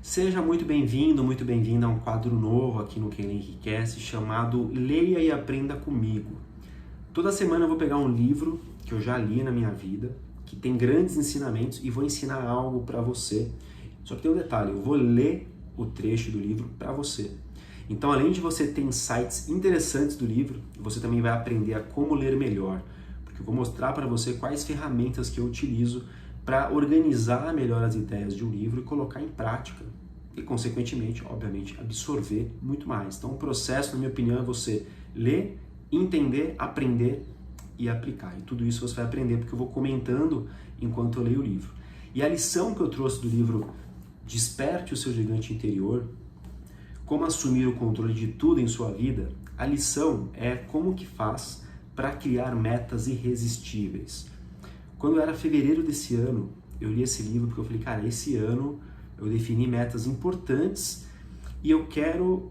Seja muito bem-vindo, muito bem-vinda a um quadro novo aqui no Quem Enriquece chamado Leia e Aprenda Comigo. Toda semana eu vou pegar um livro que eu já li na minha vida, que tem grandes ensinamentos e vou ensinar algo para você. Só que tem um detalhe, eu vou ler o trecho do livro para você. Então, além de você ter insights interessantes do livro, você também vai aprender a como ler melhor, porque eu vou mostrar para você quais ferramentas que eu utilizo para organizar melhor as ideias de um livro e colocar em prática e, consequentemente, obviamente, absorver muito mais. Então, o processo, na minha opinião, é você ler, entender, aprender e aplicar. E tudo isso você vai aprender porque eu vou comentando enquanto eu leio o livro. E a lição que eu trouxe do livro Desperte o Seu Gigante Interior, como assumir o controle de tudo em sua vida, a lição é como que faz para criar metas irresistíveis. Quando era fevereiro desse ano, eu li esse livro porque eu falei, cara, esse ano eu defini metas importantes e eu quero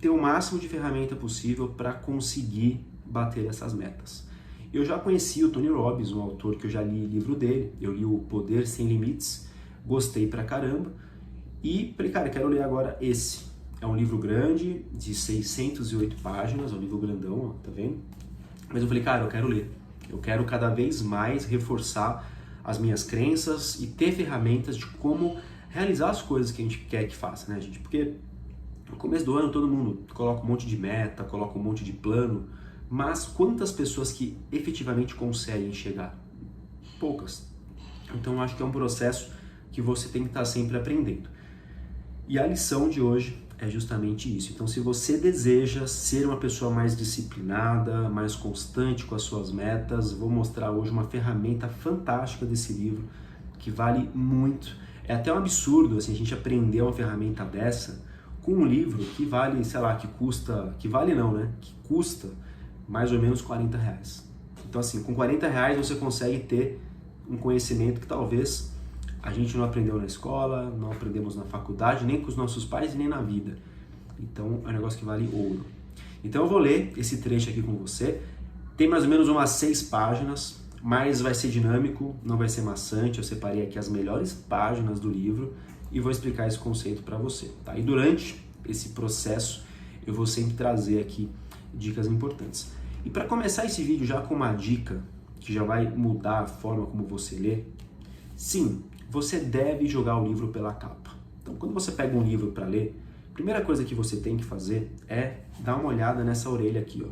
ter o máximo de ferramenta possível para conseguir bater essas metas. Eu já conheci o Tony Robbins, um autor que eu já li o livro dele, eu li O Poder Sem Limites, gostei pra caramba e falei, cara, quero ler agora esse. É um livro grande, de 608 páginas, é um livro grandão, ó, tá vendo? Mas eu falei, cara, eu quero ler. Eu quero cada vez mais reforçar as minhas crenças e ter ferramentas de como realizar as coisas que a gente quer que faça, né, gente? Porque no começo do ano todo mundo coloca um monte de meta, coloca um monte de plano, mas quantas pessoas que efetivamente conseguem chegar? Poucas. Então eu acho que é um processo que você tem que estar sempre aprendendo. E a lição de hoje é justamente isso. Então, se você deseja ser uma pessoa mais disciplinada, mais constante com as suas metas, vou mostrar hoje uma ferramenta fantástica desse livro que vale muito. É até um absurdo assim, a gente aprender uma ferramenta dessa com um livro que vale, sei lá, que custa mais ou menos R$40. Então, assim, com R$40 você consegue ter um conhecimento que talvez a gente não aprendeu na escola, não aprendemos na faculdade, nem com os nossos pais e nem na vida. Então é um negócio que vale ouro. Então eu vou ler esse trecho aqui com você. Tem mais ou menos umas 6 páginas, mas vai ser dinâmico, não vai ser maçante. Eu separei aqui as melhores páginas do livro e vou explicar esse conceito para você. Tá? E durante esse processo eu vou sempre trazer aqui dicas importantes. E para começar esse vídeo já com uma dica que já vai mudar a forma como você lê, sim, você deve jogar o livro pela capa. Então, quando você pega um livro para ler, a primeira coisa que você tem que fazer é dar uma olhada nessa orelha aqui, ó.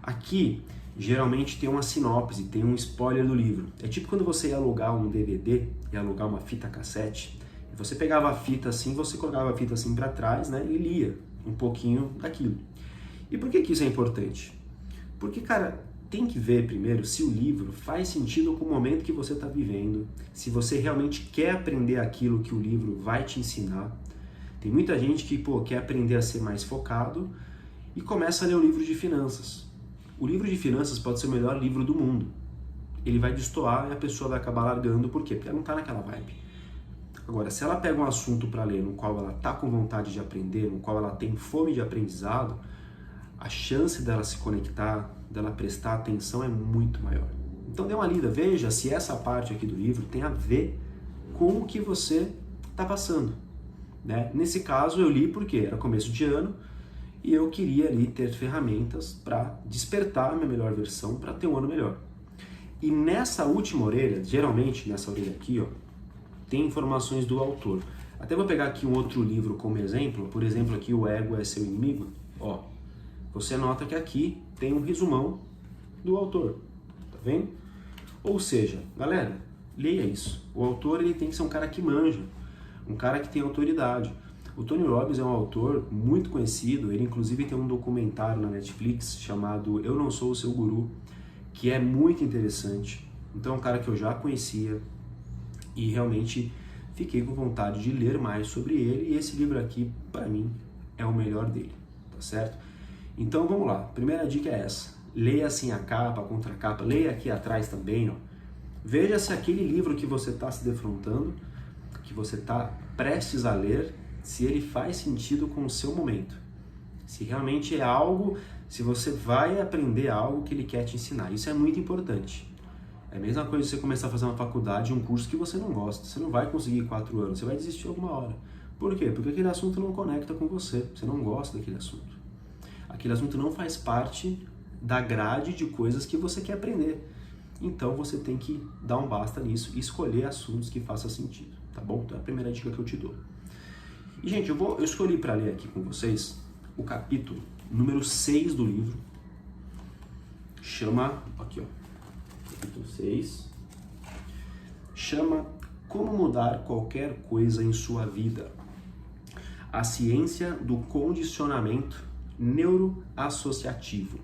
Aqui, geralmente tem uma sinopse, tem um spoiler do livro. É tipo quando você ia alugar um DVD, ia alugar uma fita cassete, e você pegava a fita assim, você colocava a fita assim para trás, né, e lia um pouquinho daquilo. E por que isso é importante? Porque, cara, tem que ver primeiro se o livro faz sentido com o momento que você está vivendo, se você realmente quer aprender aquilo que o livro vai te ensinar. Tem muita gente que quer aprender a ser mais focado e começa a ler o livro de finanças. O livro de finanças pode ser o melhor livro do mundo. Ele vai destoar e a pessoa vai acabar largando. Por quê? Porque ela não está naquela vibe. Agora, se ela pega um assunto para ler no qual ela está com vontade de aprender, no qual ela tem fome de aprendizado, a chance dela se conectar, dela prestar atenção é muito maior. Então dê uma lida, veja se essa parte aqui do livro tem a ver com o que você está passando. Né? Nesse caso eu li porque era começo de ano e eu queria ali ter ferramentas para despertar a minha melhor versão, para ter um ano melhor. E nessa última orelha, geralmente nessa orelha aqui, ó, tem informações do autor. Até vou pegar aqui um outro livro como exemplo, por exemplo aqui O Ego é Seu Inimigo, ó. Você nota que aqui tem um resumão do autor, tá vendo? Ou seja, galera, leia isso. O autor ele tem que ser um cara que manja, um cara que tem autoridade. O Tony Robbins é um autor muito conhecido, ele inclusive tem um documentário na Netflix chamado Eu Não Sou o Seu Guru, que é muito interessante. Então é um cara que eu já conhecia e realmente fiquei com vontade de ler mais sobre ele e esse livro aqui, para mim, é o melhor dele, tá certo? Então vamos lá, primeira dica é essa, leia assim a capa, a contracapa, leia aqui atrás também, ó. Veja se aquele livro que você está se defrontando, que você está prestes a ler, se ele faz sentido com o seu momento, se realmente é algo, se você vai aprender algo que ele quer te ensinar, isso é muito importante. É a mesma coisa de você começar a fazer uma faculdade, um curso que você não gosta. Você não vai conseguir 4 anos, você vai desistir alguma hora. Por quê? Porque aquele assunto não conecta com você, você não gosta daquele assunto. Aquele assunto não faz parte da grade de coisas que você quer aprender. Então você tem que dar um basta nisso e escolher assuntos que façam sentido, tá bom? Então é a primeira dica que eu te dou. E, gente, eu escolhi para ler aqui com vocês o capítulo número 6 do livro. Chama, aqui ó, capítulo 6, chama Como Mudar Qualquer Coisa em Sua Vida. A ciência do condicionamento neuroassociativo.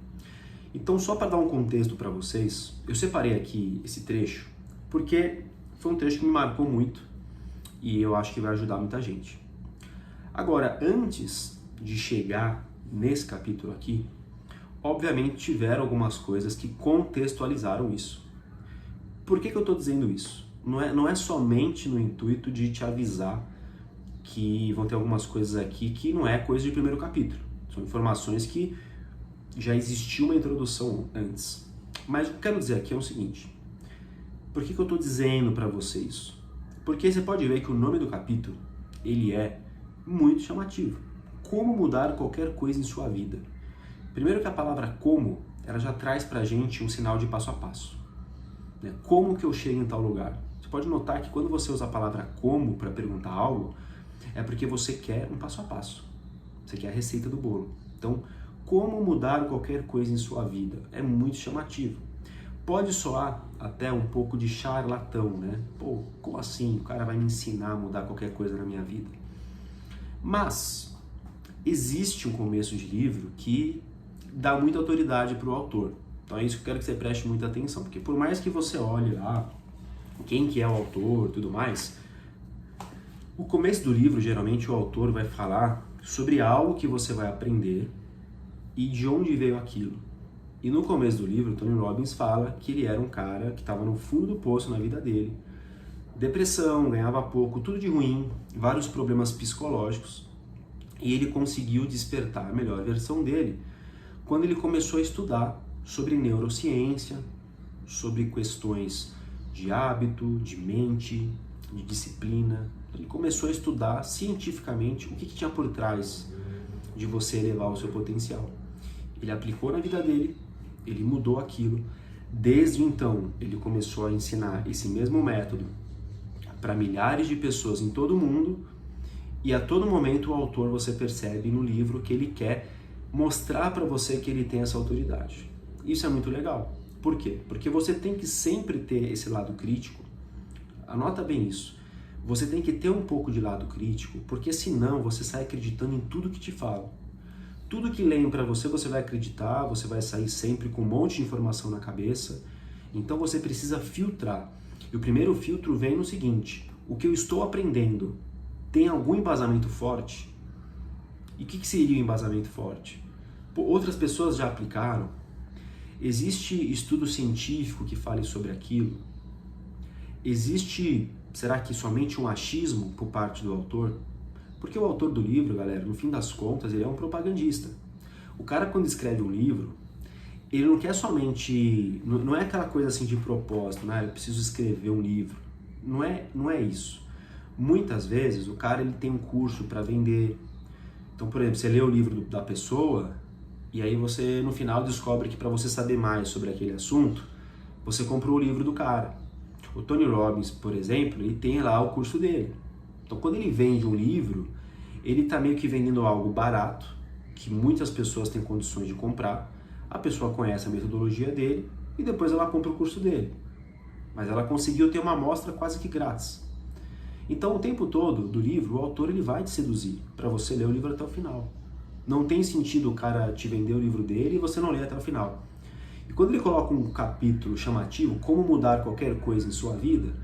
Então, só para dar um contexto para vocês, eu separei aqui esse trecho porque foi um trecho que me marcou muito e eu acho que vai ajudar muita gente. Agora, antes de chegar nesse capítulo aqui, obviamente tiveram algumas coisas que contextualizaram isso. Por que eu estou dizendo isso? Não é somente no intuito de te avisar que vão ter algumas coisas aqui que não é coisa de primeiro capítulo. São informações que já existiu uma introdução antes. Mas o que eu quero dizer aqui é o seguinte. Por que eu estou dizendo para você isso? Porque você pode ver que o nome do capítulo, ele é muito chamativo. Como mudar qualquer coisa em sua vida. Primeiro que a palavra como, ela já traz pra gente um sinal de passo a passo. Né? Como que eu chego em tal lugar? Você pode notar que quando você usa a palavra como para perguntar algo, é porque você quer um passo a passo. Você quer a receita do bolo. Então, como mudar qualquer coisa em sua vida? É muito chamativo. Pode soar até um pouco de charlatão, né? Pô, como assim? O cara vai me ensinar a mudar qualquer coisa na minha vida? Mas existe um começo de livro que dá muita autoridade para o autor. Então é isso que eu quero que você preste muita atenção, porque por mais que você olhe lá quem que é o autor e tudo mais, o começo do livro, geralmente, o autor vai falar sobre algo que você vai aprender e de onde veio aquilo. E no começo do livro, Tony Robbins fala que ele era um cara que estava no fundo do poço na vida dele. Depressão, ganhava pouco, tudo de ruim, vários problemas psicológicos. E ele conseguiu despertar a melhor versão dele quando ele começou a estudar sobre neurociência, sobre questões de hábito, de mente, de disciplina. Ele começou a estudar cientificamente o que tinha por trás de você elevar o seu potencial. Ele aplicou na vida dele, ele mudou aquilo. Desde então, ele começou a ensinar esse mesmo método para milhares de pessoas em todo o mundo, e a todo momento o autor, você percebe no livro que ele quer mostrar para você que ele tem essa autoridade. Isso é muito legal. Por quê? Porque você tem que sempre ter esse lado crítico. Anota bem isso. Você tem que ter um pouco de lado crítico, porque senão você sai acreditando em tudo que te falam. Tudo que leem para você, você vai acreditar, você vai sair sempre com um monte de informação na cabeça. Então você precisa filtrar. E o primeiro filtro vem no seguinte: o que eu estou aprendendo tem algum embasamento forte? E o que seria um embasamento forte? Outras pessoas já aplicaram? Existe estudo científico que fale sobre aquilo? Existe, será que somente um achismo por parte do autor? Porque o autor do livro, galera, no fim das contas, ele é um propagandista. O cara, quando escreve um livro, ele não quer somente... Não é aquela coisa assim de propósito, né? Eu preciso escrever um livro. Não é isso. Muitas vezes, o cara ele tem um curso para vender. Então, por exemplo, você lê o livro da pessoa e aí você, no final, descobre que para você saber mais sobre aquele assunto, você comprou o livro do cara. O Tony Robbins, por exemplo, ele tem lá o curso dele. Então, quando ele vende um livro, ele está meio que vendendo algo barato, que muitas pessoas têm condições de comprar. A pessoa conhece a metodologia dele e depois ela compra o curso dele. Mas ela conseguiu ter uma amostra quase que grátis. Então, o tempo todo do livro, o autor ele vai te seduzir para você ler o livro até o final. Não tem sentido o cara te vender o livro dele e você não ler até o final. E quando ele coloca um capítulo chamativo, como mudar qualquer coisa em sua vida,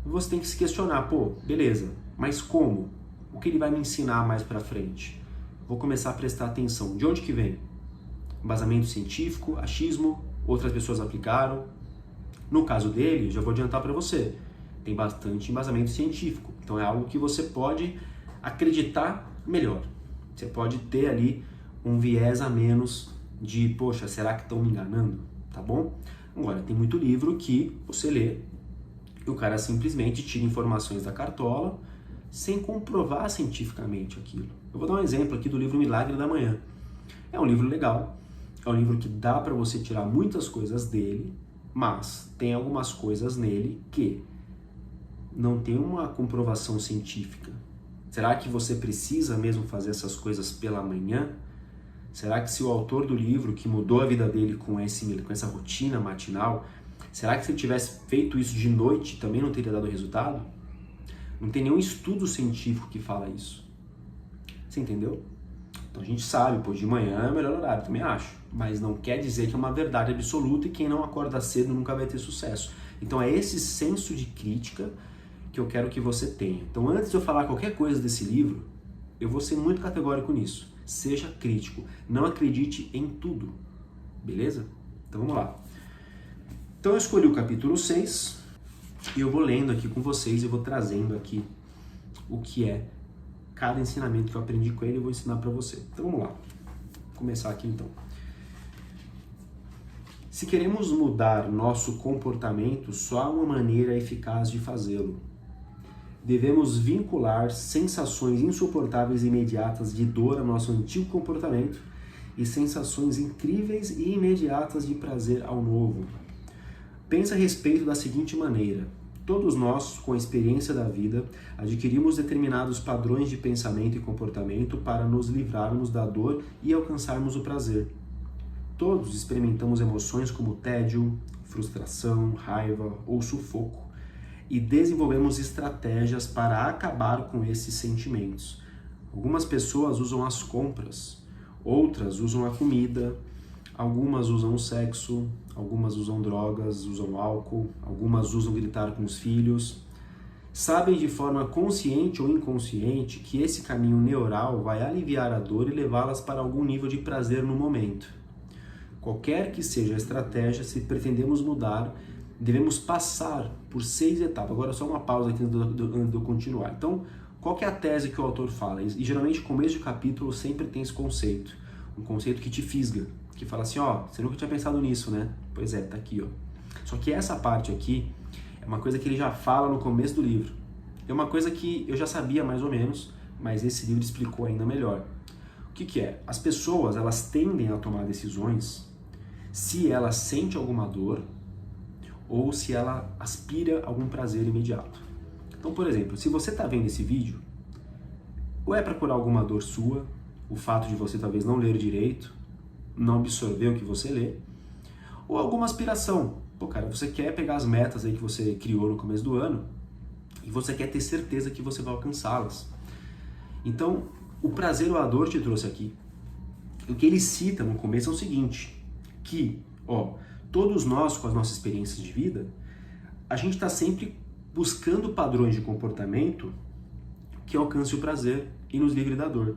você tem que se questionar, pô, beleza, mas como? O que ele vai me ensinar mais pra frente? Vou começar a prestar atenção. De onde que vem? Embasamento científico, achismo, outras pessoas aplicaram. No caso dele, já vou adiantar para você, tem bastante embasamento científico. Então é algo que você pode acreditar melhor. Você pode ter ali um viés a menos de, poxa, será que estão me enganando? Tá bom? Agora, tem muito livro que você lê e o cara simplesmente tira informações da cartola sem comprovar cientificamente aquilo. Eu vou dar um exemplo aqui do livro Milagre da Manhã. É um livro legal, é um livro que dá para você tirar muitas coisas dele, mas tem algumas coisas nele que não tem uma comprovação científica. Será que você precisa mesmo fazer essas coisas pela manhã? Será que se o autor do livro, que mudou a vida dele com essa rotina matinal, será que se ele tivesse feito isso de noite também não teria dado resultado? Não tem nenhum estudo científico que fala isso. Você entendeu? Então a gente sabe, pô, de manhã é o melhor horário, também acho. Mas não quer dizer que é uma verdade absoluta e quem não acorda cedo nunca vai ter sucesso. Então é esse senso de crítica que eu quero que você tenha. Então antes de eu falar qualquer coisa desse livro, eu vou ser muito categórico nisso. Seja crítico. Não acredite em tudo. Beleza? Então vamos lá. Então eu escolhi o capítulo 6 e eu vou lendo aqui com vocês e vou trazendo aqui o que é cada ensinamento que eu aprendi com ele, eu vou ensinar para você. Então vamos lá. Vou começar aqui então. Se queremos mudar nosso comportamento, só há uma maneira eficaz de fazê-lo. Devemos vincular sensações insuportáveis e imediatas de dor ao nosso antigo comportamento e sensações incríveis e imediatas de prazer ao novo. Pensa a respeito da seguinte maneira: todos nós, com a experiência da vida, adquirimos determinados padrões de pensamento e comportamento para nos livrarmos da dor e alcançarmos o prazer. Todos experimentamos emoções como tédio, frustração, raiva ou sufoco e desenvolvemos estratégias para acabar com esses sentimentos. Algumas pessoas usam as compras, outras usam a comida, algumas usam o sexo, algumas usam drogas, usam álcool, algumas usam gritar com os filhos. Sabem de forma consciente ou inconsciente que esse caminho neural vai aliviar a dor e levá-las para algum nível de prazer no momento. Qualquer que seja a estratégia, se pretendemos mudar, devemos passar por 6 etapas. Agora só uma pausa aqui antes de eu continuar. Então, qual que é a tese que o autor fala? E geralmente, no começo de capítulo, sempre tem esse conceito. Um conceito que te fisga, que fala assim, ó, você nunca tinha pensado nisso, né? Pois é, tá aqui, ó. Só que essa parte aqui é uma coisa que ele já fala no começo do livro. É uma coisa que eu já sabia mais ou menos, mas esse livro explicou ainda melhor. O que que é? As pessoas, elas tendem a tomar decisões se ela sente alguma dor ou se ela aspira a algum prazer imediato. Então, por exemplo, se você está vendo esse vídeo, ou é para curar alguma dor sua, o fato de você talvez não ler direito, não absorver o que você lê, ou alguma aspiração. Pô, cara, você quer pegar as metas aí que você criou no começo do ano e você quer ter certeza que você vai alcançá-las. Então, o prazer ou a dor te trouxe aqui. O que ele cita no começo é o seguinte, que, ó, todos nós, com as nossas experiências de vida, a gente está sempre buscando padrões de comportamento que alcance o prazer e nos livre da dor.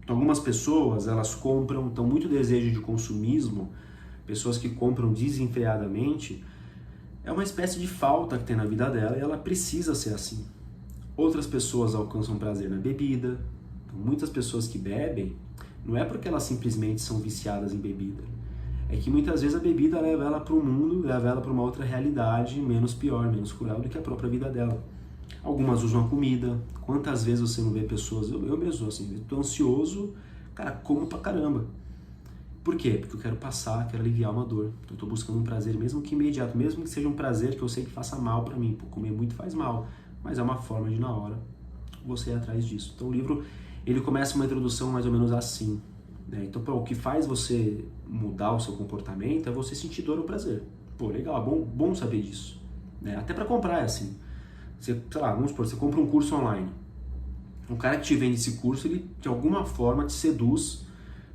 Então, algumas pessoas, elas compram, estão muito desejo de consumismo, pessoas que compram desenfreadamente, é uma espécie de falta que tem na vida dela e ela precisa ser assim. Outras pessoas alcançam prazer na bebida. Então, muitas pessoas que bebem, não é porque elas simplesmente são viciadas em bebida. É que muitas vezes a bebida leva ela para o mundo, leva ela para uma outra realidade menos pior, menos cruel do que a própria vida dela. Algumas usam a comida. Quantas vezes você não vê pessoas, eu mesmo assim, tô ansioso, cara, como pra caramba. Por quê? Porque eu quero passar, quero aliviar uma dor. Então, eu tô buscando um prazer, mesmo que imediato, mesmo que seja um prazer que eu sei que faça mal pra mim. Pô, comer muito faz mal, mas é uma forma de, na hora, você ir atrás disso. Então o livro, ele começa uma introdução mais ou menos assim. Então, pô, o que faz você mudar o seu comportamento é você sentir dor ou prazer. Pô, legal, bom saber disso. Até para comprar é assim. Você, sei lá, vamos supor, você compra um curso online. Um cara que te vende esse curso, ele de alguma forma te seduz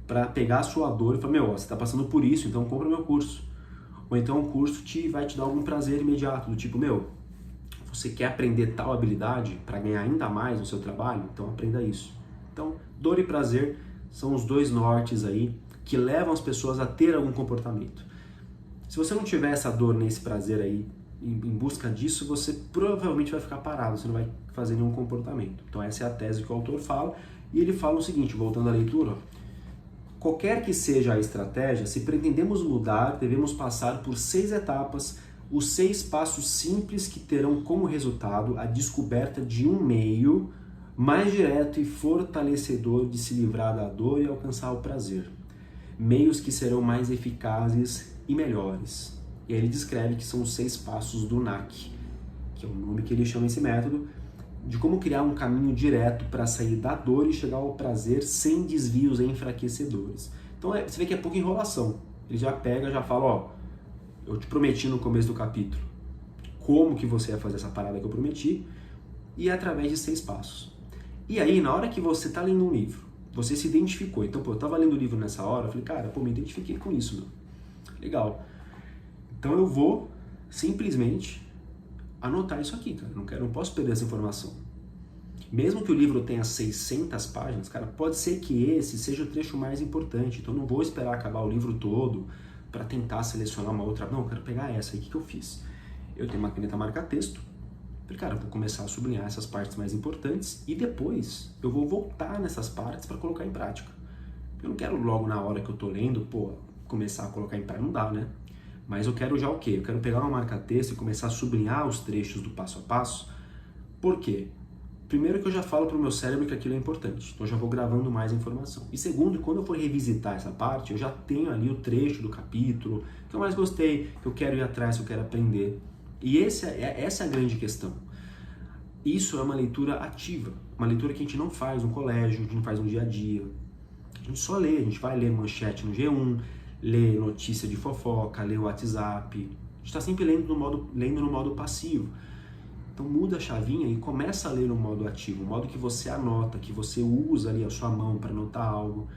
para pegar a sua dor e falar, meu, você está passando por isso, então compra meu curso. Ou então o curso vai te dar algum prazer imediato, do tipo, meu, você quer aprender tal habilidade para ganhar ainda mais no seu trabalho? Então aprenda isso. Então, dor e prazer são os dois nortes aí que levam as pessoas a ter algum comportamento. Se você não tiver essa dor nesse prazer aí, em busca disso, você provavelmente vai ficar parado, você não vai fazer nenhum comportamento. Então essa é a tese que o autor fala, e ele fala o seguinte, voltando à leitura, ó, Qualquer que seja a estratégia, se pretendemos mudar, devemos passar por 6 etapas, os 6 passos simples que terão como resultado a descoberta de um meio mais direto e fortalecedor de se livrar da dor e alcançar o prazer. Meios que serão mais eficazes e melhores. E aí ele descreve que são os 6 passos do NAC, que é o nome que ele chama esse método, de como criar um caminho direto para sair da dor e chegar ao prazer sem desvios enfraquecedores. Então você vê que é pouca enrolação. Ele já pega, já fala, ó, eu te prometi no começo do capítulo como que você ia fazer essa parada que eu prometi, e é através de 6 passos. E aí, na hora que você está lendo um livro, você se identificou. Então, eu estava lendo o livro nessa hora, eu falei, cara, me identifiquei com isso, meu. Legal. Então eu vou simplesmente anotar isso aqui, cara. Não posso perder essa informação. Mesmo que o livro tenha 600 páginas, cara, pode ser que esse seja o trecho mais importante. Então eu não vou esperar acabar o livro todo para tentar selecionar uma outra. Não, eu quero pegar essa aí. O que eu fiz? Eu tenho uma caneta marca-texto. Falei, cara, eu vou começar a sublinhar essas partes mais importantes e depois eu vou voltar nessas partes para colocar em prática. Eu não quero logo na hora que eu tô lendo, começar a colocar em prática. Não dá, né? Mas eu quero já o quê? Eu quero pegar uma marca-texto e começar a sublinhar os trechos do passo a passo. Por quê? Primeiro que eu já falo para o meu cérebro que aquilo é importante, então eu já vou gravando mais informação. E segundo, quando eu for revisitar essa parte, eu já tenho ali o trecho do capítulo que eu mais gostei, que eu quero ir atrás, que eu quero aprender. E essa é a grande questão. Isso é uma leitura ativa, uma leitura que a gente não faz no colégio, a gente não faz no dia a dia. A gente só lê, a gente vai ler manchete no G1, lê notícia de fofoca, lê o WhatsApp. A gente está sempre lendo no modo passivo. Então muda a chavinha e começa a ler no modo ativo, o modo que você anota, que você usa ali a sua mão para anotar algo.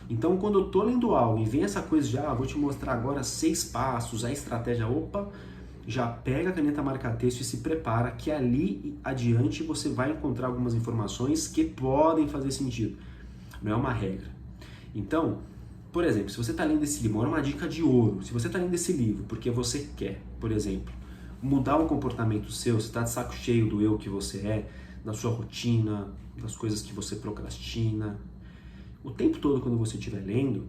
Então quando eu estou lendo algo e vem essa coisa de, vou te mostrar agora 6 passos, a estratégia, já pega a caneta marca-texto e se prepara que ali adiante você vai encontrar algumas informações que podem fazer sentido. Não é uma regra. Então, por exemplo, se você está lendo esse livro, é uma dica de ouro. Se você está lendo esse livro porque você quer, por exemplo, mudar um comportamento seu, você está de saco cheio do eu que você é, da sua rotina, das coisas que você procrastina. O tempo todo, quando você estiver lendo,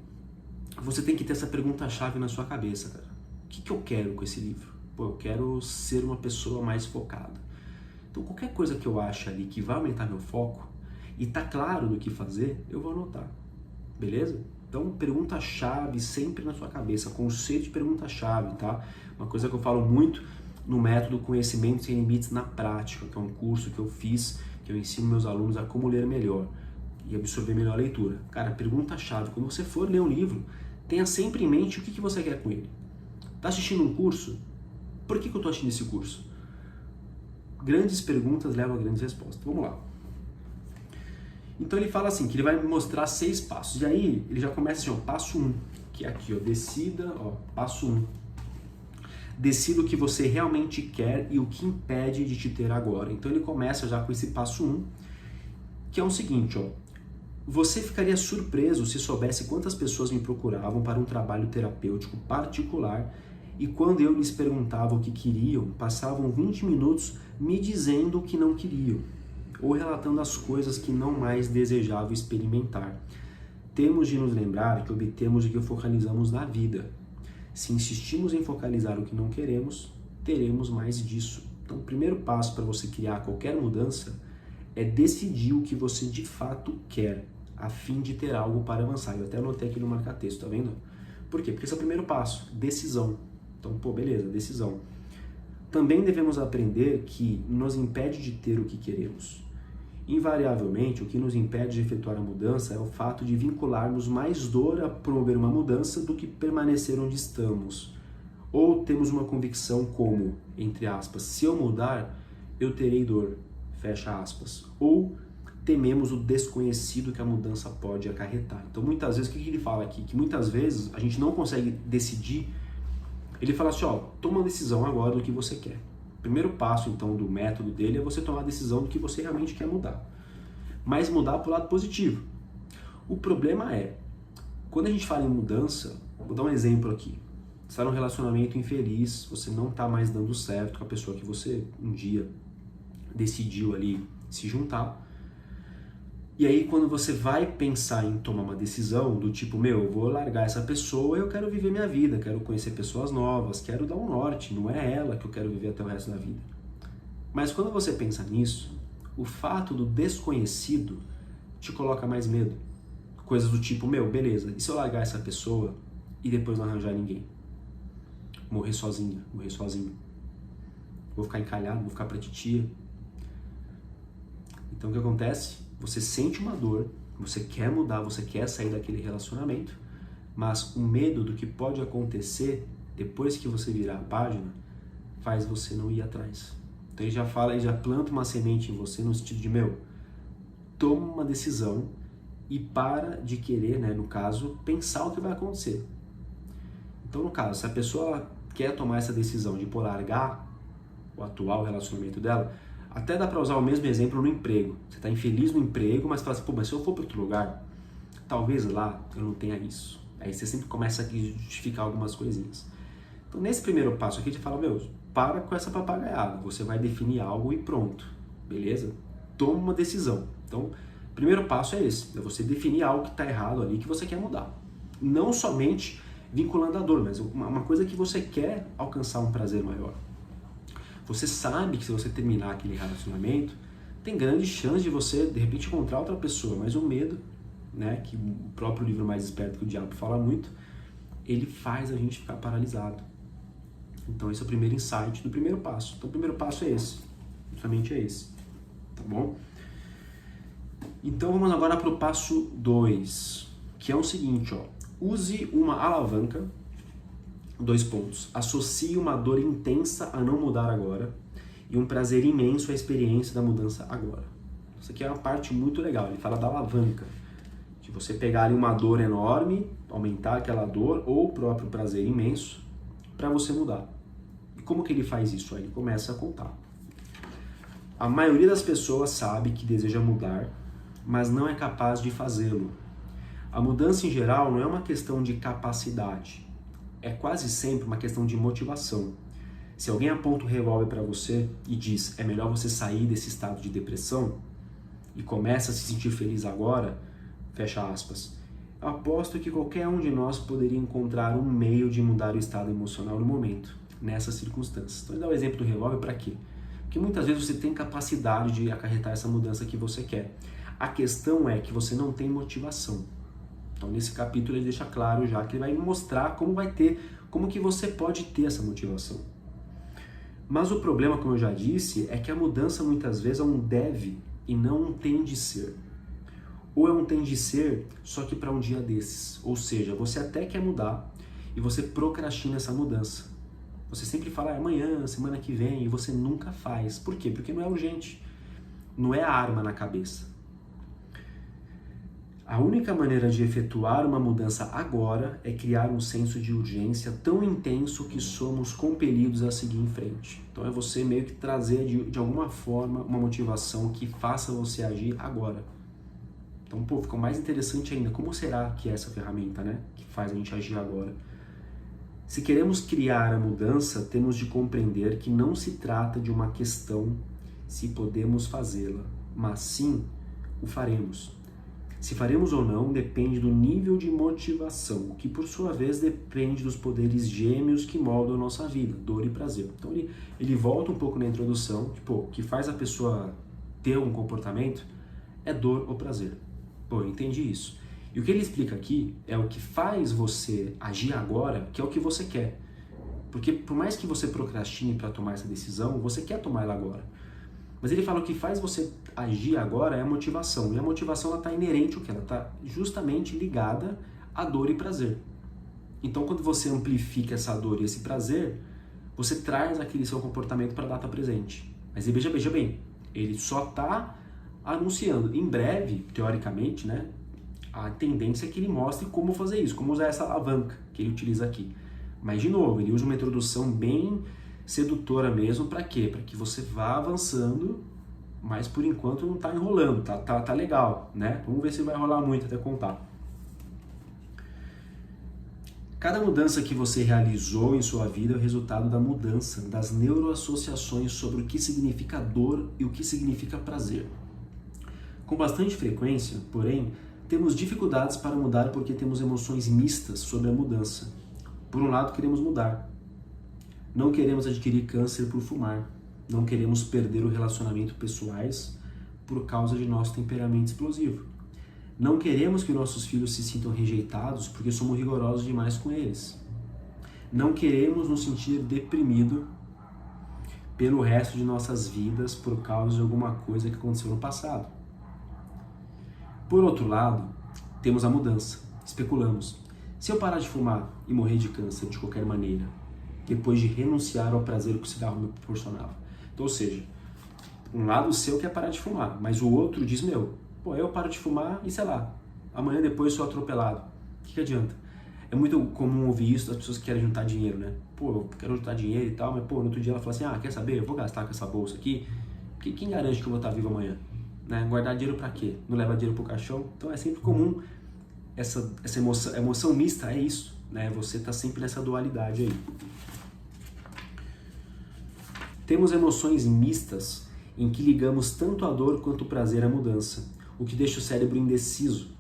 você tem que ter essa pergunta-chave na sua cabeça, cara. O que eu quero com esse livro? Eu quero ser uma pessoa mais focada. Então, qualquer coisa que eu ache ali que vai aumentar meu foco e tá claro do que fazer, eu vou anotar. Beleza? Então, pergunta-chave sempre na sua cabeça, conceito de pergunta-chave, tá? Uma coisa que eu falo muito no método Conhecimento Sem Limites na Prática, que é um curso que eu fiz, que eu ensino meus alunos a como ler melhor e absorver melhor a leitura. Cara, pergunta-chave. Quando você for ler um livro, tenha sempre em mente o que você quer com ele. Tá assistindo um curso? Por que eu tô assistindo esse curso? Grandes perguntas levam a grandes respostas. Vamos lá. Então ele fala assim, que ele vai me mostrar 6 passos. E aí ele já começa assim, passo 1, que é aqui, decida, passo 1. Decida o que você realmente quer e o que impede de te ter agora. Então ele começa já com esse passo 1, que é o seguinte, você ficaria surpreso se soubesse quantas pessoas me procuravam para um trabalho terapêutico particular e quando eu lhes perguntava o que queriam, passavam 20 minutos me dizendo o que não queriam ou relatando as coisas que não mais desejavam experimentar. Temos de nos lembrar que obtemos o que focalizamos na vida. Se insistimos em focalizar o que não queremos, teremos mais disso. Então, o primeiro passo para você criar qualquer mudança é decidir o que você de fato quer, a fim de ter algo para avançar. Eu até anotei aqui no marca-texto, tá vendo? Por quê? Porque esse é o primeiro passo, decisão. Então, beleza, decisão. Também devemos aprender que nos impede de ter o que queremos. Invariavelmente, o que nos impede de efetuar a mudança é o fato de vincularmos mais dor a promover uma mudança do que permanecer onde estamos. Ou temos uma convicção como, entre aspas, se eu mudar, eu terei dor, fecha aspas. Ou tememos o desconhecido que a mudança pode acarretar. Então, muitas vezes, o que ele fala aqui? Que muitas vezes a gente não consegue decidir. Ele fala assim, toma uma decisão agora do que você quer. O primeiro passo, então, do método dele é você tomar a decisão do que você realmente quer mudar. Mas mudar para o lado positivo. O problema é, quando a gente fala em mudança, vou dar um exemplo aqui. Você está num relacionamento infeliz, você não está mais dando certo com a pessoa que você um dia decidiu ali se juntar. E aí quando você vai pensar em tomar uma decisão do tipo, eu vou largar essa pessoa, eu quero viver minha vida, quero conhecer pessoas novas, quero dar um norte, não é ela que eu quero viver até o resto da vida. Mas quando você pensa nisso, o fato do desconhecido te coloca mais medo. Coisas do tipo, beleza, e se eu largar essa pessoa e depois não arranjar ninguém? Morrer sozinha, morrer sozinho. Vou ficar encalhado, vou ficar pra titia. Então o que acontece? Você sente uma dor, você quer mudar, você quer sair daquele relacionamento, mas o medo do que pode acontecer depois que você virar a página faz você não ir atrás. Então ele já fala, ele já planta uma semente em você no sentido de, toma uma decisão e para de querer, no caso, pensar o que vai acontecer. Então, no caso, se a pessoa quer tomar essa decisão de largar o atual relacionamento dela, até dá para usar o mesmo exemplo no emprego. Você está infeliz no emprego, mas fala assim, mas se eu for para outro lugar, talvez lá eu não tenha isso. Aí você sempre começa a justificar algumas coisinhas. Então, nesse primeiro passo aqui, a gente fala, para com essa papagaiada. Você vai definir algo e pronto. Beleza? Toma uma decisão. Então, o primeiro passo é esse. É você definir algo que está errado ali, que você quer mudar. Não somente vinculando a dor, mas uma coisa que você quer alcançar um prazer maior. Você sabe que se você terminar aquele relacionamento, tem grande chance de você, de repente, encontrar outra pessoa, mas o medo, que o próprio livro Mais Esperto que o Diabo fala muito, ele faz a gente ficar paralisado. Então esse é o primeiro insight do primeiro passo. Então o primeiro passo é esse, justamente é esse, tá bom? Então vamos agora para o passo 2, que é o seguinte, use uma alavanca, 2 pontos, associe uma dor intensa a não mudar agora e um prazer imenso à experiência da mudança agora. Isso aqui é uma parte muito legal, ele fala da alavanca, de você pegar ali uma dor enorme, aumentar aquela dor ou o próprio prazer imenso para você mudar. E como que ele faz isso? Aí ele começa a contar. A maioria das pessoas sabe que deseja mudar, mas não é capaz de fazê-lo. A mudança em geral não é uma questão de capacidade, é quase sempre uma questão de motivação. Se alguém aponta o revólver para você e diz, é melhor você sair desse estado de depressão e começa a se sentir feliz agora, fecha aspas, eu aposto que qualquer um de nós poderia encontrar um meio de mudar o estado emocional no momento, nessas circunstâncias. Então ele dá o exemplo do revólver para quê? Porque muitas vezes você tem capacidade de acarretar essa mudança que você quer. A questão é que você não tem motivação. Então nesse capítulo ele deixa claro já que ele vai mostrar como que você pode ter essa motivação. Mas o problema, como eu já disse, é que a mudança muitas vezes é um deve e não um tem de ser. Ou é um tem de ser, só que para um dia desses. Ou seja, você até quer mudar e você procrastina essa mudança. Você sempre fala amanhã, semana que vem, e você nunca faz. Por quê? Porque não é urgente. Não é a arma na cabeça. A única maneira de efetuar uma mudança agora é criar um senso de urgência tão intenso que somos compelidos a seguir em frente. Então é você meio que trazer de alguma forma uma motivação que faça você agir agora. Então, ficou mais interessante ainda. Como será que é essa ferramenta, que faz a gente agir agora? Se queremos criar a mudança, temos de compreender que não se trata de uma questão se podemos fazê-la, mas sim o faremos. Se faremos ou não depende do nível de motivação, que por sua vez depende dos poderes gêmeos que moldam a nossa vida, dor e prazer. Então ele volta um pouco na introdução, o que faz a pessoa ter um comportamento é dor ou prazer. Eu entendi isso. E o que ele explica aqui é o que faz você agir agora, que é o que você quer. Porque por mais que você procrastine para tomar essa decisão, você quer tomar ela agora. Mas ele fala que o que faz você agir agora é a motivação. E a motivação está inerente ao que? Ela está justamente ligada a dor e prazer. Então quando você amplifica essa dor e esse prazer, você traz aquele seu comportamento para a data presente. Mas veja bem, ele só está anunciando. Em breve, teoricamente, a tendência é que ele mostre como fazer isso, como usar essa alavanca que ele utiliza aqui. Mas, de novo, ele usa uma introdução bem sedutora mesmo, para quê? Para que você vá avançando, mas por enquanto não está enrolando, tá legal, Vamos ver se vai rolar muito até contar. Cada mudança que você realizou em sua vida é o resultado da mudança das neuroassociações sobre o que significa dor e o que significa prazer. Com bastante frequência, porém, temos dificuldades para mudar porque temos emoções mistas sobre a mudança. Por um lado, queremos mudar. Não queremos adquirir câncer por fumar. Não queremos perder o relacionamento pessoais por causa de nosso temperamento explosivo. Não queremos que nossos filhos se sintam rejeitados porque somos rigorosos demais com eles. Não queremos nos sentir deprimido pelo resto de nossas vidas por causa de alguma coisa que aconteceu no passado. Por outro lado, temos a mudança. Especulamos. Se eu parar de fumar e morrer de câncer de qualquer maneira, depois de renunciar ao prazer que o cigarro me proporcionava. Então, ou seja, um lado seu quer parar de fumar, mas o outro diz, eu paro de fumar e sei lá, amanhã depois sou atropelado. O que adianta? É muito comum ouvir isso das pessoas que querem juntar dinheiro, né? Eu quero juntar dinheiro e tal, mas no outro dia ela fala assim, quer saber? Eu vou gastar com essa bolsa aqui, porque quem garante que eu vou estar vivo amanhã? Né? Guardar dinheiro pra quê? Não leva dinheiro pro caixão? Então é sempre comum essa emoção mista, é isso, né? Você tá sempre nessa dualidade aí. Temos emoções mistas em que ligamos tanto a dor quanto o prazer à mudança, o que deixa o cérebro indeciso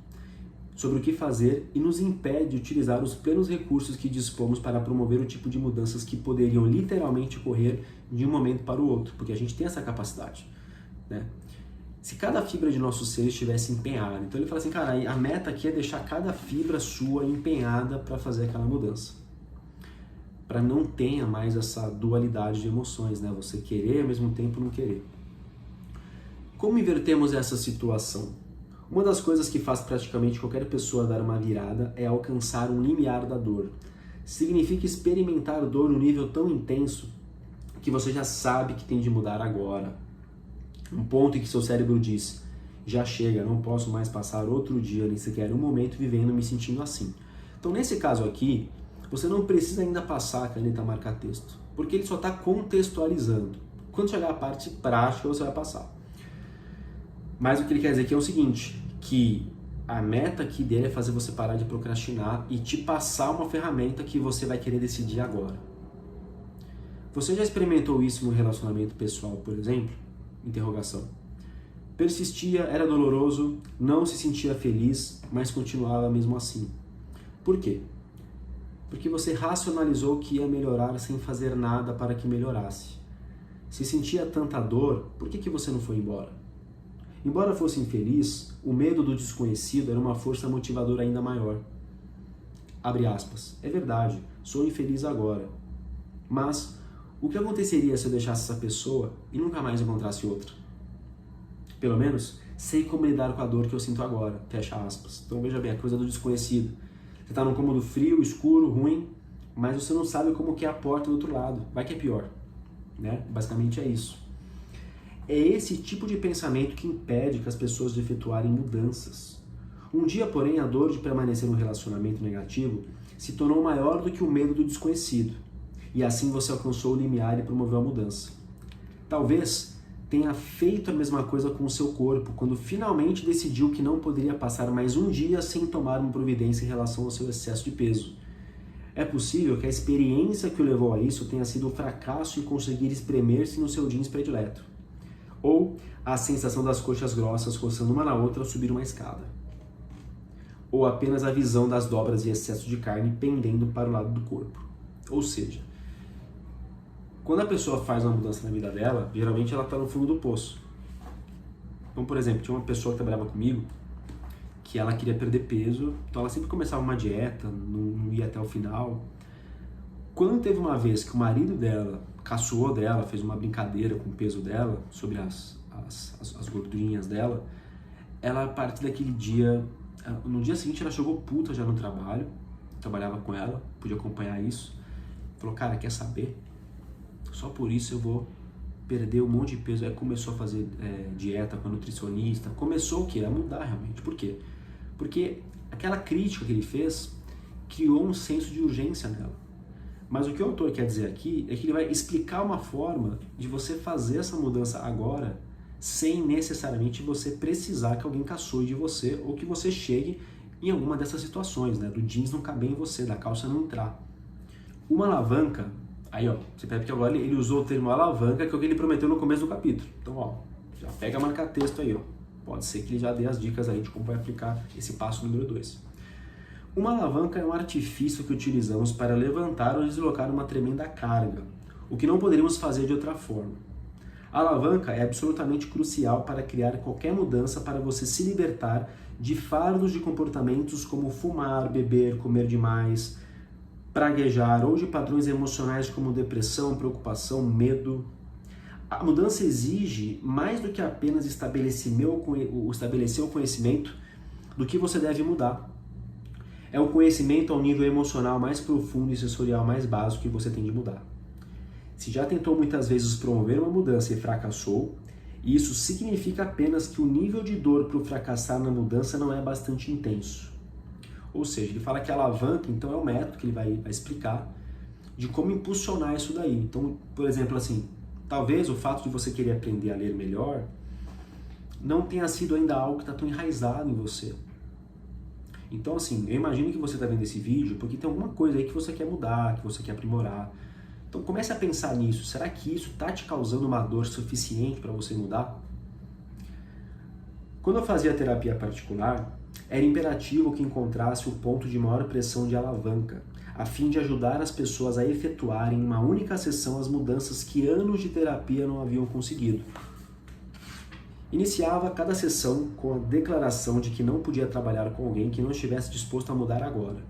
sobre o que fazer e nos impede de utilizar os plenos recursos que dispomos para promover o tipo de mudanças que poderiam literalmente ocorrer de um momento para o outro, porque a gente tem essa capacidade, né? Se cada fibra de nosso ser estivesse empenhada, então ele fala assim, cara, a meta aqui é deixar cada fibra sua empenhada para fazer aquela mudança. Para não tenha mais essa dualidade de emoções, né? Você querer e ao mesmo tempo não querer. Como invertemos essa situação? Uma das coisas que faz praticamente qualquer pessoa dar uma virada é alcançar um limiar da dor. Significa experimentar dor num nível tão intenso que você já sabe que tem de mudar agora. Um ponto em que seu cérebro diz, já chega, não posso mais passar outro dia, nem sequer um momento vivendo me sentindo assim. Então nesse caso aqui, você não precisa ainda passar a caneta marca-texto, porque ele só está contextualizando. Quando chegar a parte prática, você vai passar. Mas o que ele quer dizer aqui é o seguinte, que a meta aqui dele é fazer você parar de procrastinar e te passar uma ferramenta que você vai querer decidir agora. Você já experimentou isso no relacionamento pessoal, por exemplo? Interrogação. Persistia, era doloroso, não se sentia feliz, mas continuava mesmo assim. Por quê? Porque você racionalizou que ia melhorar sem fazer nada para que melhorasse. Se sentia tanta dor, por que você não foi embora? Embora fosse infeliz, o medo do desconhecido era uma força motivadora ainda maior. Abre aspas. É verdade, sou infeliz agora. Mas o que aconteceria se eu deixasse essa pessoa e nunca mais encontrasse outra? Pelo menos, sei como lidar com a dor que eu sinto agora. Fecha aspas. Então veja bem, a coisa do desconhecido. Você está num cômodo frio, escuro, ruim, mas você não sabe como que é a porta do outro lado. Vai que é pior. Né? Basicamente é isso. É esse tipo de pensamento que impede que as pessoas de efetuarem mudanças. Um dia, porém, a dor de permanecer num relacionamento negativo se tornou maior do que o medo do desconhecido. E assim você alcançou o limiar e promoveu a mudança. Talvez tenha feito a mesma coisa com o seu corpo, quando finalmente decidiu que não poderia passar mais um dia sem tomar uma providência em relação ao seu excesso de peso. É possível que a experiência que o levou a isso tenha sido o fracasso em conseguir espremer-se no seu jeans predileto. Ou a sensação das coxas grossas roçando uma na outra ao subir uma escada. Ou apenas a visão das dobras e excesso de carne pendendo para o lado do corpo. Ou seja, quando a pessoa faz uma mudança na vida dela, geralmente ela está no fundo do poço. Então, por exemplo, tinha uma pessoa que trabalhava comigo que ela queria perder peso, então ela sempre começava uma dieta, não ia até o final. Quando teve uma vez que o marido dela caçoou dela, fez uma brincadeira com o peso dela, sobre as gordurinhas dela, ela, a partir daquele dia, no dia seguinte ela chegou puta já no trabalho, trabalhava com ela, podia acompanhar isso, falou, cara, quer saber? Só por isso eu vou perder um monte de peso. Aí começou a fazer dieta com a nutricionista, começou o quê? A mudar realmente. Por quê? Porque aquela crítica que ele fez criou um senso de urgência nela. Mas o que o autor quer dizer aqui é que ele vai explicar uma forma de você fazer essa mudança agora sem necessariamente você precisar que alguém caçoe de você ou que você chegue em alguma dessas situações, né? Do jeans não caber em você, da calça não entrar. Uma alavanca, aí ó, você percebe que agora ele usou o termo alavanca, que é o que ele prometeu no começo do capítulo. Então ó, já pega marca texto aí ó, Pode ser que ele já dê as dicas aí de como vai aplicar esse passo número 2. Uma alavanca é um artifício que utilizamos para levantar ou deslocar uma tremenda carga, o que não poderíamos fazer de outra forma. A alavanca é absolutamente crucial para criar qualquer mudança para você se libertar de fardos de comportamentos como fumar, beber, comer demais, praguejar ou de padrões emocionais como depressão, preocupação, medo. A mudança exige mais do que apenas estabelecer o conhecimento do que você deve mudar. É o conhecimento ao nível emocional mais profundo e sensorial mais básico que você tem de mudar. Se já tentou muitas vezes promover uma mudança e fracassou, isso significa apenas que o nível de dor para o fracassar na mudança não é bastante intenso. Ou seja, ele fala que a alavanca, então, é o método que ele vai explicar de como impulsionar isso daí. Então, por exemplo, assim, talvez o fato de você querer aprender a ler melhor não tenha sido ainda algo que está tão enraizado em você. Então, assim, eu imagino que você está vendo esse vídeo porque tem alguma coisa aí que você quer mudar, que você quer aprimorar. Então, comece a pensar nisso. Será que isso está te causando uma dor suficiente para você mudar? Quando eu fazia terapia particular, era imperativo que encontrasse o ponto de maior pressão de alavanca, a fim de ajudar as pessoas a efetuarem em uma única sessão as mudanças que anos de terapia não haviam conseguido. Iniciava cada sessão com a declaração de que não podia trabalhar com alguém que não estivesse disposto a mudar agora.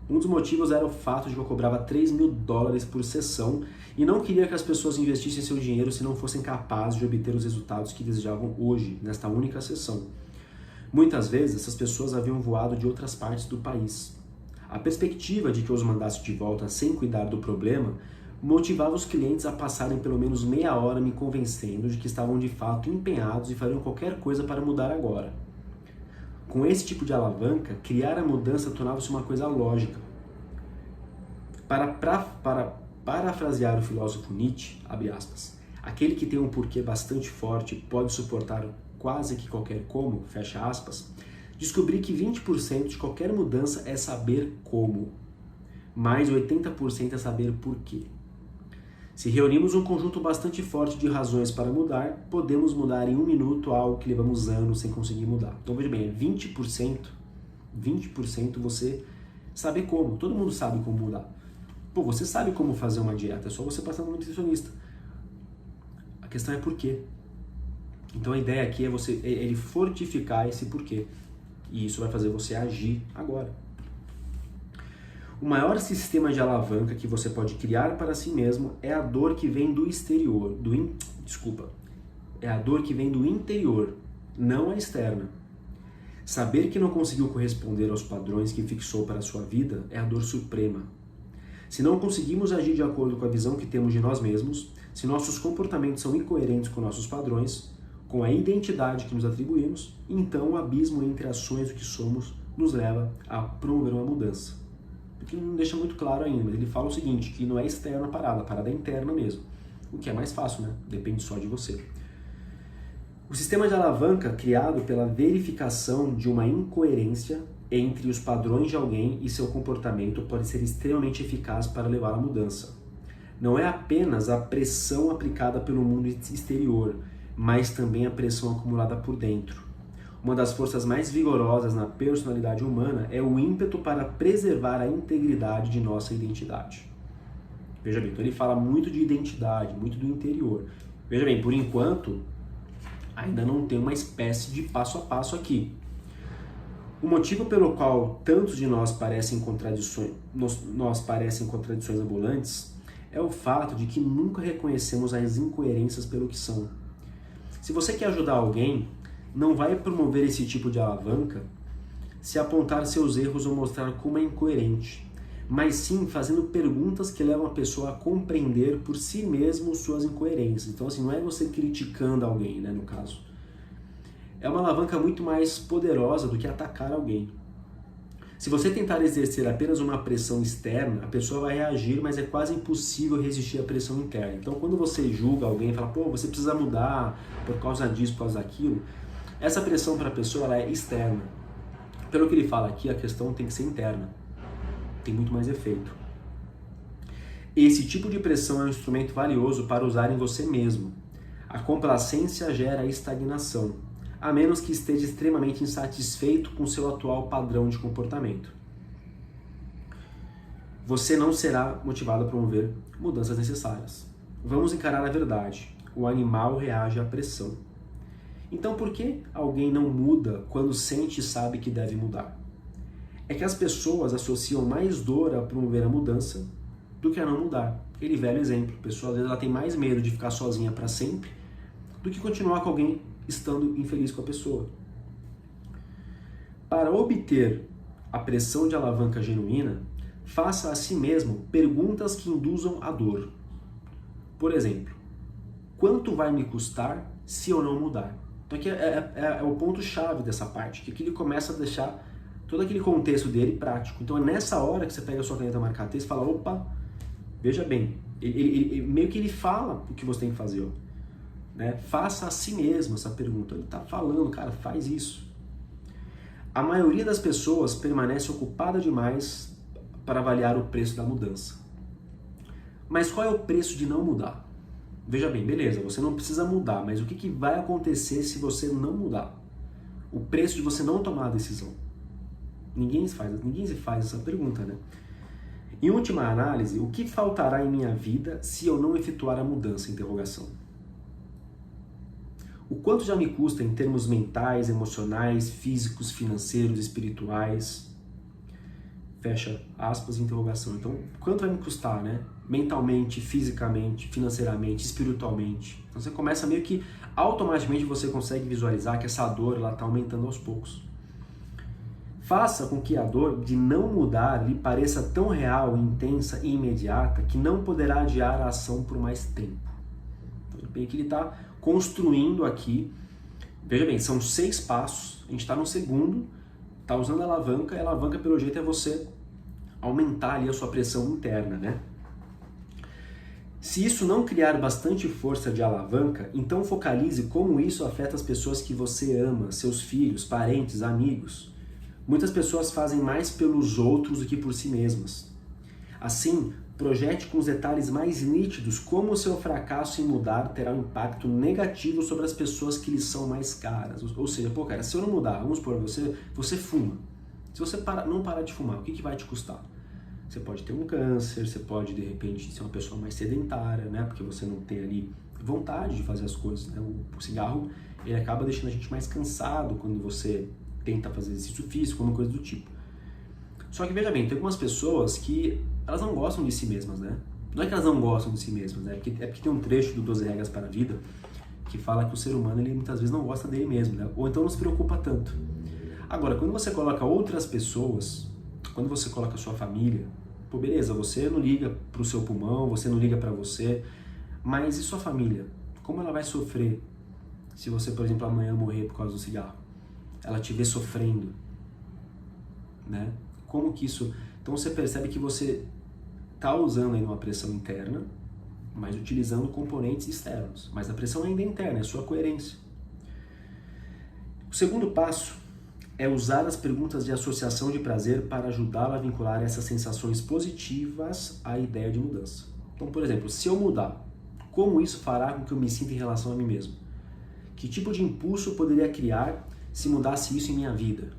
Um dos motivos era o fato de que eu cobrava $3.000 por sessão e não queria que as pessoas investissem seu dinheiro se não fossem capazes de obter os resultados que desejavam hoje, nesta única sessão. Muitas vezes, essas pessoas haviam voado de outras partes do país. A perspectiva de que eu os mandasse de volta sem cuidar do problema motivava os clientes a passarem pelo menos meia hora me convencendo de que estavam de fato empenhados e fariam qualquer coisa para mudar agora. Com esse tipo de alavanca, criar a mudança tornava-se uma coisa lógica. Para parafrasear o filósofo Nietzsche, abre aspas, aquele que tem um porquê bastante forte pode suportar quase que qualquer como, fecha aspas, descobri que 20% de qualquer mudança é saber como, mais 80% é saber porquê. Se reunimos um conjunto bastante forte de razões para mudar, podemos mudar em 1 minuto algo que levamos anos sem conseguir mudar. Então veja bem, 20% você saber como. Todo mundo sabe como mudar. Pô, você sabe como fazer uma dieta, é só você passar no nutricionista. A questão é por quê. Então a ideia aqui é ele fortificar esse porquê. E isso vai fazer você agir agora. O maior sistema de alavanca que você pode criar para si mesmo é a dor que vem do exterior, é a dor que vem do interior, não a externa. Saber que não conseguiu corresponder aos padrões que fixou para a sua vida é a dor suprema. Se não conseguimos agir de acordo com a visão que temos de nós mesmos, se nossos comportamentos são incoerentes com nossos padrões, com a identidade que nos atribuímos, então o abismo entre ações do que somos nos leva a promover uma mudança. Porque não deixa muito claro ainda, mas ele fala o seguinte, que não é externa a parada é interna mesmo. O que é mais fácil, né? Depende só de você. O sistema de alavanca, criado pela verificação de uma incoerência entre os padrões de alguém e seu comportamento, pode ser extremamente eficaz para levar à mudança. Não é apenas a pressão aplicada pelo mundo exterior, mas também a pressão acumulada por dentro. Uma das forças mais vigorosas na personalidade humana é o ímpeto para preservar a integridade de nossa identidade. Veja bem, então ele fala muito de identidade, muito do interior. Veja bem, por enquanto, ainda não tem uma espécie de passo a passo aqui. O motivo pelo qual tantos de nós parecem contradições ambulantes é o fato de que nunca reconhecemos as incoerências pelo que são. Se você quer ajudar alguém, não vai promover esse tipo de alavanca se apontar seus erros ou mostrar como é incoerente, mas sim fazendo perguntas que levam a pessoa a compreender por si mesmo suas incoerências. Então, assim, não é você criticando alguém, né, no caso. É uma alavanca muito mais poderosa do que atacar alguém. Se você tentar exercer apenas uma pressão externa, a pessoa vai reagir, mas é quase impossível resistir à pressão interna. Então, quando você julga alguém e fala, pô, você precisa mudar por causa disso, por causa daquilo, essa pressão para a pessoa ela é externa. Pelo que ele fala aqui, a questão tem que ser interna. Tem muito mais efeito. Esse tipo de pressão é um instrumento valioso para usar em você mesmo. A complacência gera estagnação. a menos que esteja extremamente insatisfeito com seu atual padrão de comportamento. Você não será motivado a promover mudanças necessárias. Vamos encarar a verdade. O animal reage à pressão. Então, por que alguém não muda quando sente e sabe que deve mudar? É que as pessoas associam mais dor a promover a mudança do que a não mudar. Aquele velho exemplo. A pessoa, às vezes, ela tem mais medo de ficar sozinha para sempre do que continuar com alguém estando infeliz com a pessoa. Para obter a pressão de alavanca genuína, faça a si mesmo perguntas que induzam a dor. Por exemplo, quanto vai me custar se eu não mudar? Então aqui é o ponto-chave dessa parte, que aqui ele começa a deixar todo aquele contexto dele prático. Então é nessa hora que você pega a sua caneta marcar texto e fala, opa, veja bem, meio que ele fala o que você tem que fazer, ó. Né? Faça a si mesmo essa pergunta. Ele está falando, cara, faz isso. A maioria das pessoas permanece ocupada demais para avaliar o preço da mudança. Mas qual é o preço de não mudar? Veja bem, beleza, você não precisa mudar, mas o que vai acontecer se você não mudar? O preço de você não tomar a decisão. Ninguém se faz essa pergunta, né? Em última análise, o que faltará em minha vida se eu não efetuar a mudança? Interrogação. O quanto já me custa em termos mentais, emocionais, físicos, financeiros, espirituais? Fecha aspas, interrogação. Então, quanto vai me custar, né? Mentalmente, fisicamente, financeiramente, espiritualmente. Então você começa meio que, automaticamente você consegue visualizar que essa dor está aumentando aos poucos. Faça com que a dor de não mudar lhe pareça tão real, intensa e imediata que não poderá adiar a ação por mais tempo. Então, bem que ele está construindo aqui, veja bem, são 6 passos, a gente está no segundo, está usando a alavanca, e a alavanca pelo jeito é você aumentar ali a sua pressão interna, né? Se isso não criar bastante força de alavanca, então focalize como isso afeta as pessoas que você ama, seus filhos, parentes, amigos. Muitas pessoas fazem mais pelos outros do que por si mesmas. Assim, projete com os detalhes mais nítidos como o seu fracasso em mudar terá um impacto negativo sobre as pessoas que lhe são mais caras. Ou seja, pô, cara, se eu não mudar, vamos supor, você fuma. Se você não parar de fumar, o que vai te custar? Você pode ter um câncer, você pode, de repente, ser uma pessoa mais sedentária, né? Porque você não tem ali vontade de fazer as coisas, né? O cigarro, ele acaba deixando a gente mais cansado quando você tenta fazer exercício físico, alguma coisa do tipo. Só que, veja bem, tem algumas pessoas que elas não gostam de si mesmas, né? Não é que elas não gostam de si mesmas, né? É porque tem um trecho do 12 Regras para a Vida que fala que o ser humano, ele muitas vezes não gosta dele mesmo, né? Ou então não se preocupa tanto. Agora, quando você coloca outras pessoas, quando você coloca a sua família, pô, beleza, você não liga pro seu pulmão, você não liga pra você, mas e sua família? Como ela vai sofrer se você, por exemplo, amanhã morrer por causa do cigarro? Ela te vê sofrendo, né? Como que isso... Então você percebe que você está usando aí uma pressão interna, mas utilizando componentes externos. Mas a pressão ainda é interna, é a sua coerência. O segundo passo é usar as perguntas de associação de prazer para ajudá-la a vincular essas sensações positivas à ideia de mudança. Então, por exemplo, se eu mudar, como isso fará com que eu me sinta em relação a mim mesmo? Que tipo de impulso eu poderia criar se mudasse isso em minha vida?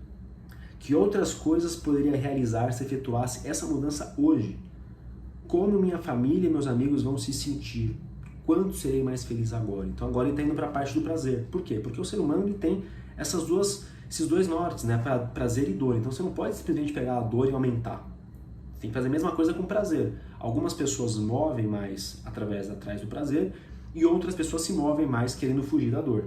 Que outras coisas poderia realizar se efetuasse essa mudança hoje? Como minha família e meus amigos vão se sentir? Quanto serei mais feliz agora? Então agora ele está indo para a parte do prazer. Por quê? Porque o ser humano ele tem esses dois nortes, né? Prazer e dor. Então você não pode simplesmente pegar a dor e aumentar. Tem que fazer a mesma coisa com prazer. Algumas pessoas movem mais atrás do prazer e outras pessoas se movem mais querendo fugir da dor.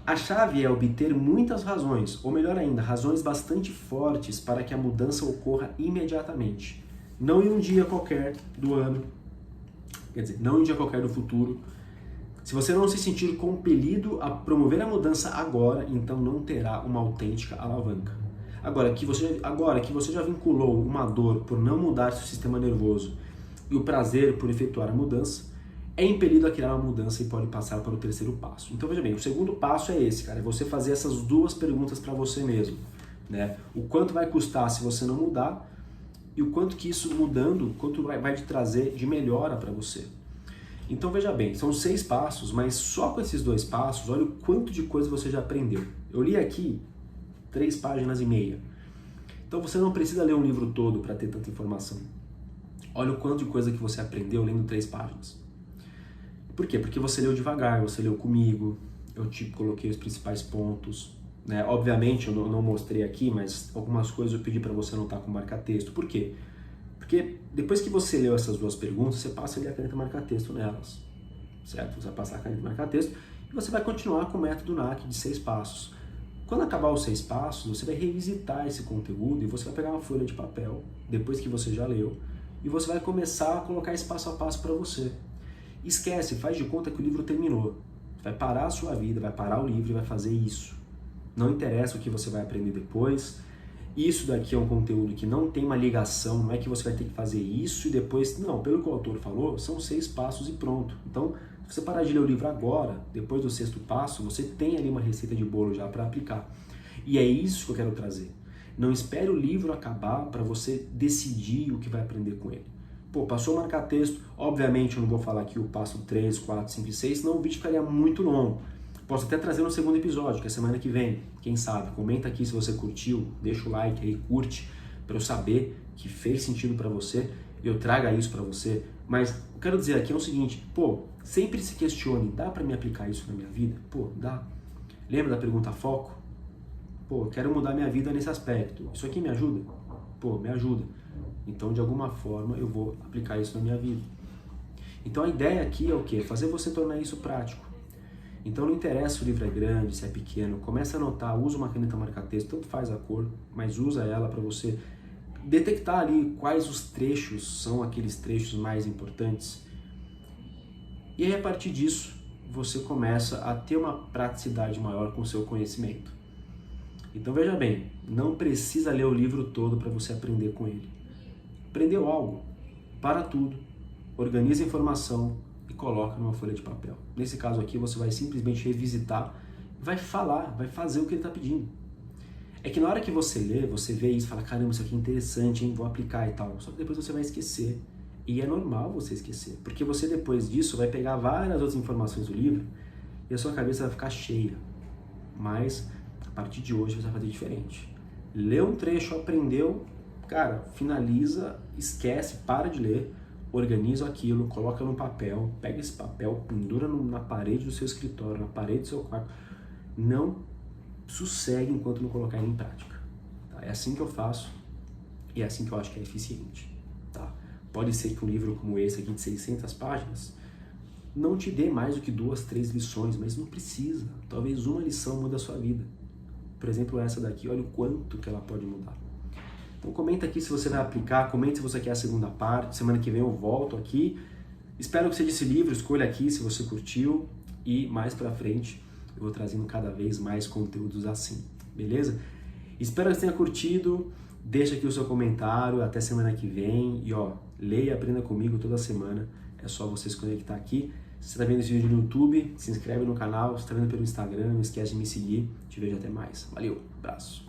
A chave é obter muitas razões, ou melhor ainda, razões bastante fortes para que a mudança ocorra imediatamente. Não em um dia qualquer do ano, quer dizer, não em um dia qualquer do futuro. Se você não se sentir compelido a promover a mudança agora, então não terá uma autêntica alavanca. Agora que você já vinculou uma dor por não mudar seu sistema nervoso e o prazer por efetuar a mudança, é impelido a criar uma mudança e pode passar para o terceiro passo. Então veja bem, o segundo passo é esse, cara, é você fazer essas duas perguntas para você mesmo, né? O quanto vai custar se você não mudar e o quanto que isso mudando, quanto vai te trazer de melhora para você. Então veja bem, são 6 passos, mas só com esses 2 passos, olha o quanto de coisa você já aprendeu. Eu li aqui 3 páginas e meia. Então você não precisa ler um livro todo para ter tanta informação. Olha o quanto de coisa que você aprendeu lendo 3 páginas. Por quê? Porque você leu devagar, você leu comigo, eu te coloquei os principais pontos. Né? Obviamente eu não mostrei aqui, mas algumas coisas eu pedi para você anotar com marca-texto. Por quê? Porque depois que você leu essas 2 perguntas, você passa ali a caneta marca-texto nelas. Certo? Você vai passar a caneta marca-texto e você vai continuar com o método NAC de 6 passos. Quando acabar os 6 passos, você vai revisitar esse conteúdo e você vai pegar uma folha de papel, depois que você já leu, e você vai começar a colocar esse passo a passo para você. Esquece, faz de conta que o livro terminou. Vai parar a sua vida, vai parar o livro e vai fazer isso. Não interessa o que você vai aprender depois. Isso daqui é um conteúdo que não tem uma ligação, não é que você vai ter que fazer isso e depois... Não, pelo que o autor falou, são 6 passos e pronto. Então, se você parar de ler o livro agora, depois do 6º passo, você tem ali uma receita de bolo já para aplicar. E é isso que eu quero trazer. Não espere o livro acabar para você decidir o que vai aprender com ele. Pô, passou a marcar texto, obviamente eu não vou falar aqui o passo 3, 4, 5 e 6, senão o vídeo ficaria muito longo. Posso até trazer no 2º episódio, que é semana que vem, quem sabe. Comenta aqui se você curtiu, deixa o like aí, curte, para eu saber que fez sentido para você e eu traga isso para você. Mas eu quero dizer aqui é o seguinte, pô, sempre se questione, dá para me aplicar isso na minha vida? Pô, dá. Lembra da pergunta foco? Pô, quero mudar minha vida nesse aspecto. Isso aqui me ajuda? Pô, me ajuda. Então, de alguma forma, eu vou aplicar isso na minha vida. Então, a ideia aqui é o quê? Fazer você tornar isso prático. Então, não interessa se o livro é grande, se é pequeno. Começa a anotar, usa uma caneta marca-texto, tanto faz a cor, mas usa ela para você detectar ali quais os trechos são aqueles trechos mais importantes. E aí, a partir disso, você começa a ter uma praticidade maior com o seu conhecimento. Então, veja bem, não precisa ler o livro todo para você aprender com ele. Aprendeu algo? Para tudo, organiza a informação e coloca numa folha de papel. Nesse caso aqui, você vai simplesmente revisitar, vai falar, vai fazer o que ele está pedindo. É que na hora que você lê, você vê isso e fala, caramba, isso aqui é interessante, hein? Vou aplicar e tal. Só que depois você vai esquecer. E é normal você esquecer, porque você depois disso vai pegar várias outras informações do livro e a sua cabeça vai ficar cheia. Mas, a partir de hoje, você vai fazer diferente. Leu um trecho, aprendeu, cara, finaliza, esquece, para de ler, organiza aquilo, coloca no papel, pega esse papel, pendura na parede do seu escritório, na parede do seu quarto. Não sossegue enquanto não colocar ele em prática. Tá? É assim que eu faço e é assim que eu acho que é eficiente. Tá? Pode ser que um livro como esse aqui de 600 páginas não te dê mais do que 2, 3 lições, mas não precisa. Talvez uma lição mude a sua vida. Por exemplo, essa daqui, olha o quanto que ela pode mudar. Então comenta aqui se você vai aplicar, comente se você quer a segunda parte, semana que vem eu volto aqui. Espero que seja esse livro, escolha aqui se você curtiu e mais pra frente eu vou trazendo cada vez mais conteúdos assim, beleza? Espero que você tenha curtido, deixa aqui o seu comentário, até semana que vem e ó, leia e aprenda comigo toda semana, é só você se conectar aqui. Se você está vendo esse vídeo no YouTube, se inscreve no canal, se está vendo pelo Instagram, não esquece de me seguir, te vejo até mais. Valeu, abraço!